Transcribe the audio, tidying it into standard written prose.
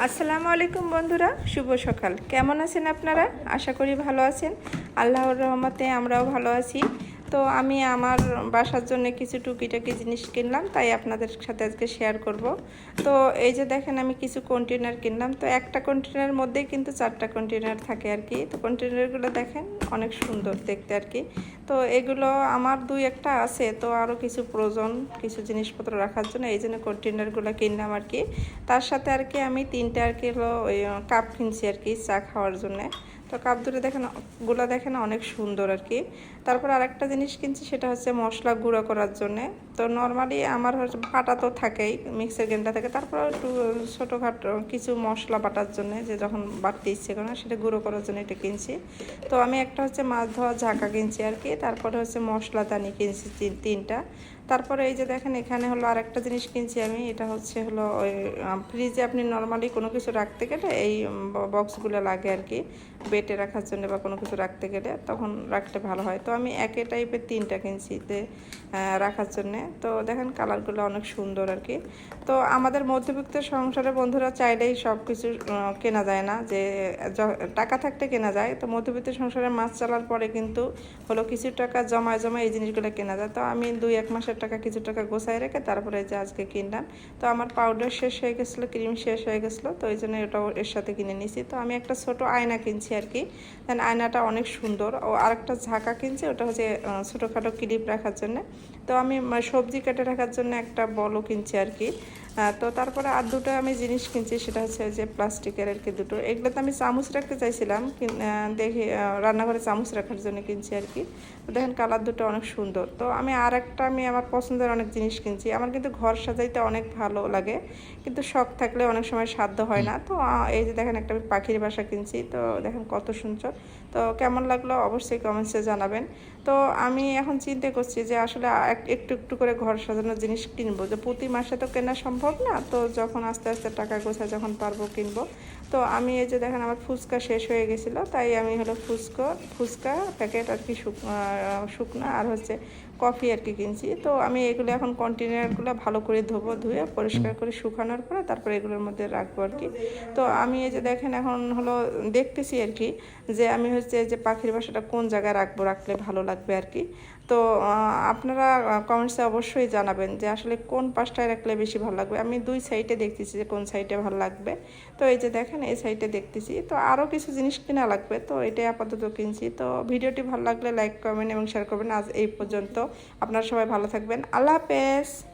আসসালামু আলাইকুম বন্ধুরা, শুভ সকাল। কেমন আছেন আপনারা? আশা করি ভালো আছেন। আল্লাহর রহমতে আমরাও ভালো আছি। তো আমি আমার বাসার জন্য কিছু টুকিটাকি জিনিস কিনলাম, তাই আপনাদের সাথে আজকে শেয়ার করব। তো এই যে দেখেন, আমি কিছু কন্টেনার কিনলাম। তো একটা কন্টেনারের মধ্যেই কিন্তু 4টা কন্টেনার থাকে আর কি। তো কন্টেনারগুলো দেখেন অনেক সুন্দর দেখতে আর কি। তো এগুলো আমার দুই একটা আছে, তো আরও কিছু প্রয়োজন কিছু জিনিসপত্র রাখার জন্য এই জন্য কন্টেনারগুলো কিনলাম আর কি। তার সাথে আর কি আমি 3টে আর কি হলো ওই কাপ কিনছি আর কি চা খাওয়ার জন্যে। তো কাপ দুটো দেখেন অনেক সুন্দর আর কি। তারপর আরেকটা জিনিস কিনছি, সেটা হচ্ছে মশলা গুঁড়ো করার জন্যে। তো নর্মালি আমার হচ্ছে পাটা তো থাকেই, মিক্সার গ্রাইন্ডার থাকে, তারপর একটু ছোটোখাটো কিছু মশলা বাটার জন্যে, যে যখন বাটতে ইচ্ছে করে না সেটা গুঁড়ো করার জন্য এটা কিনছি। তো আমি একটা হচ্ছে মাছ ধোয়া ঝাঁকা কিনছি আর কি। তারপরে হচ্ছে মশলাদানি কিনছি 3টা। তারপরে এই যে দেখেন, এখানে হলো আরেকটা জিনিস কিনছি আমি। এটা হচ্ছে হলো ওই ফ্রিজে আপনি নর্মালি কোনো কিছু রাখতে গেলে এই বক্সগুলো লাগে আর কি, বেটে রাখার জন্য বা কোনো কিছু রাখতে গেলে তখন রাখলে ভালো হয়। তো আমি একই টাইপের 3টা কিনছি রাখার জন্যে। তো দেখেন কালারগুলো অনেক সুন্দর আর কি। তো আমাদের মধ্যবিত্ত সংসারে বন্ধুরা চাইলেই সব কিছু কেনা যায় না, যে টাকা থাকতে কেনা যায়। তো মধ্যবিত্ত সংসারে মাস চালার পরে কিন্তু হলো কিছু টাকা জমায় এই জিনিসগুলো কেনা যায়। তো আমি 2-1 মাসের টাকা কিছু টাকা গোছায় রেখে তারপরে যে আজকে কিনলাম। তো আমার পাউডার শেষ হয়ে গেছিলো, ক্রিম শেষ হয়ে গেছিলো, তো ওই জন্য ওটাও এর সাথে কিনে নিয়েছি। তো আমি একটা ছোট আয়না কিনছি আর কি। দেন আয়নাটা অনেক সুন্দর। ও আরেকটা ঝাঁকা কিনছি, ওটা হচ্ছে ছোটোখাটো ক্লিপ রাখার জন্য। তো আমি সবজি কেটে রাখার জন্য একটা বলও কিনছি আর কি। তো তারপরে আর দুটো আমি জিনিস কিনছি, সেটা হচ্ছে যে প্লাস্টিকের আর কি দুটো। এগুলোতে আমি চামচ রাখতে চাইছিলাম, দেখি রান্নাঘরে চামচ রাখার জন্য কিনছি আর কি। তো দেখেন কালার দুটো অনেক সুন্দর। তো আমি আমার পছন্দের অনেক জিনিস কিনছি। আমার কিন্তু ঘর সাজাইতে অনেক ভালো লাগে, কিন্তু শখ থাকলে অনেক সময় সাধ্য হয় না। তো এই যে দেখেন, একটা আমি পাখির বাসা কিনছি। তো দেখেন কত সুন্দর। তো কেমন লাগলো অবশ্যই কমেন্টসে জানাবেন। তো আমি এখন চিন্তা করছি যে আসলে একটু একটু করে ঘর সাজানোর জিনিস কিনবো, যে প্রতি মাসে তো কেনা সম্ভব না। তো যখন আস্তে আস্তে টাকা গোছা যখন পারবো কিনবো। তো আমি এই যে দেখেন, আমার ফুচকা শেষ হয়ে গেছিলো, তাই আমি হলো ফুচকা প্যাকেট আর কি শুকনো আর হচ্ছে কফি আর কি কিনছি। তো আমি এগুলো এখন কন্টেনারগুলো ভালো করে ধুয়ে পরিষ্কার করে শুকানোর পরে তারপরে এগুলোর মধ্যে রাখবো আর কি। তো আমি এই যে দেখেন, এখন হলো দেখতেছি আর কি, যে আমি হচ্ছে যে পাখির বাসাটা কোন জায়গায় রাখলে ভালো লাগবে আর কি। তো আপনারা কমেন্টসে অবশ্যই জানাবেন যে আসলে কোন পাশটায় রাখলে বেশি ভালো লাগবে। আমি 2 সাইডে দেখতেছি যে কোন সাইডে ভালো লাগবে। তো এই যে দেখেন, এই সাইডে দেখতেছি। তো আরও কিছু জিনিস কেনা লাগবে, তো এটাই আপাতত কিনছি। তো ভিডিওটি ভালো লাগলে লাইক, কমেন্ট এবং শেয়ার করবেন। আজ এই পর্যন্ত। আপনারা সবাই ভালো থাকবেন। আল্লাহ হাফেজ।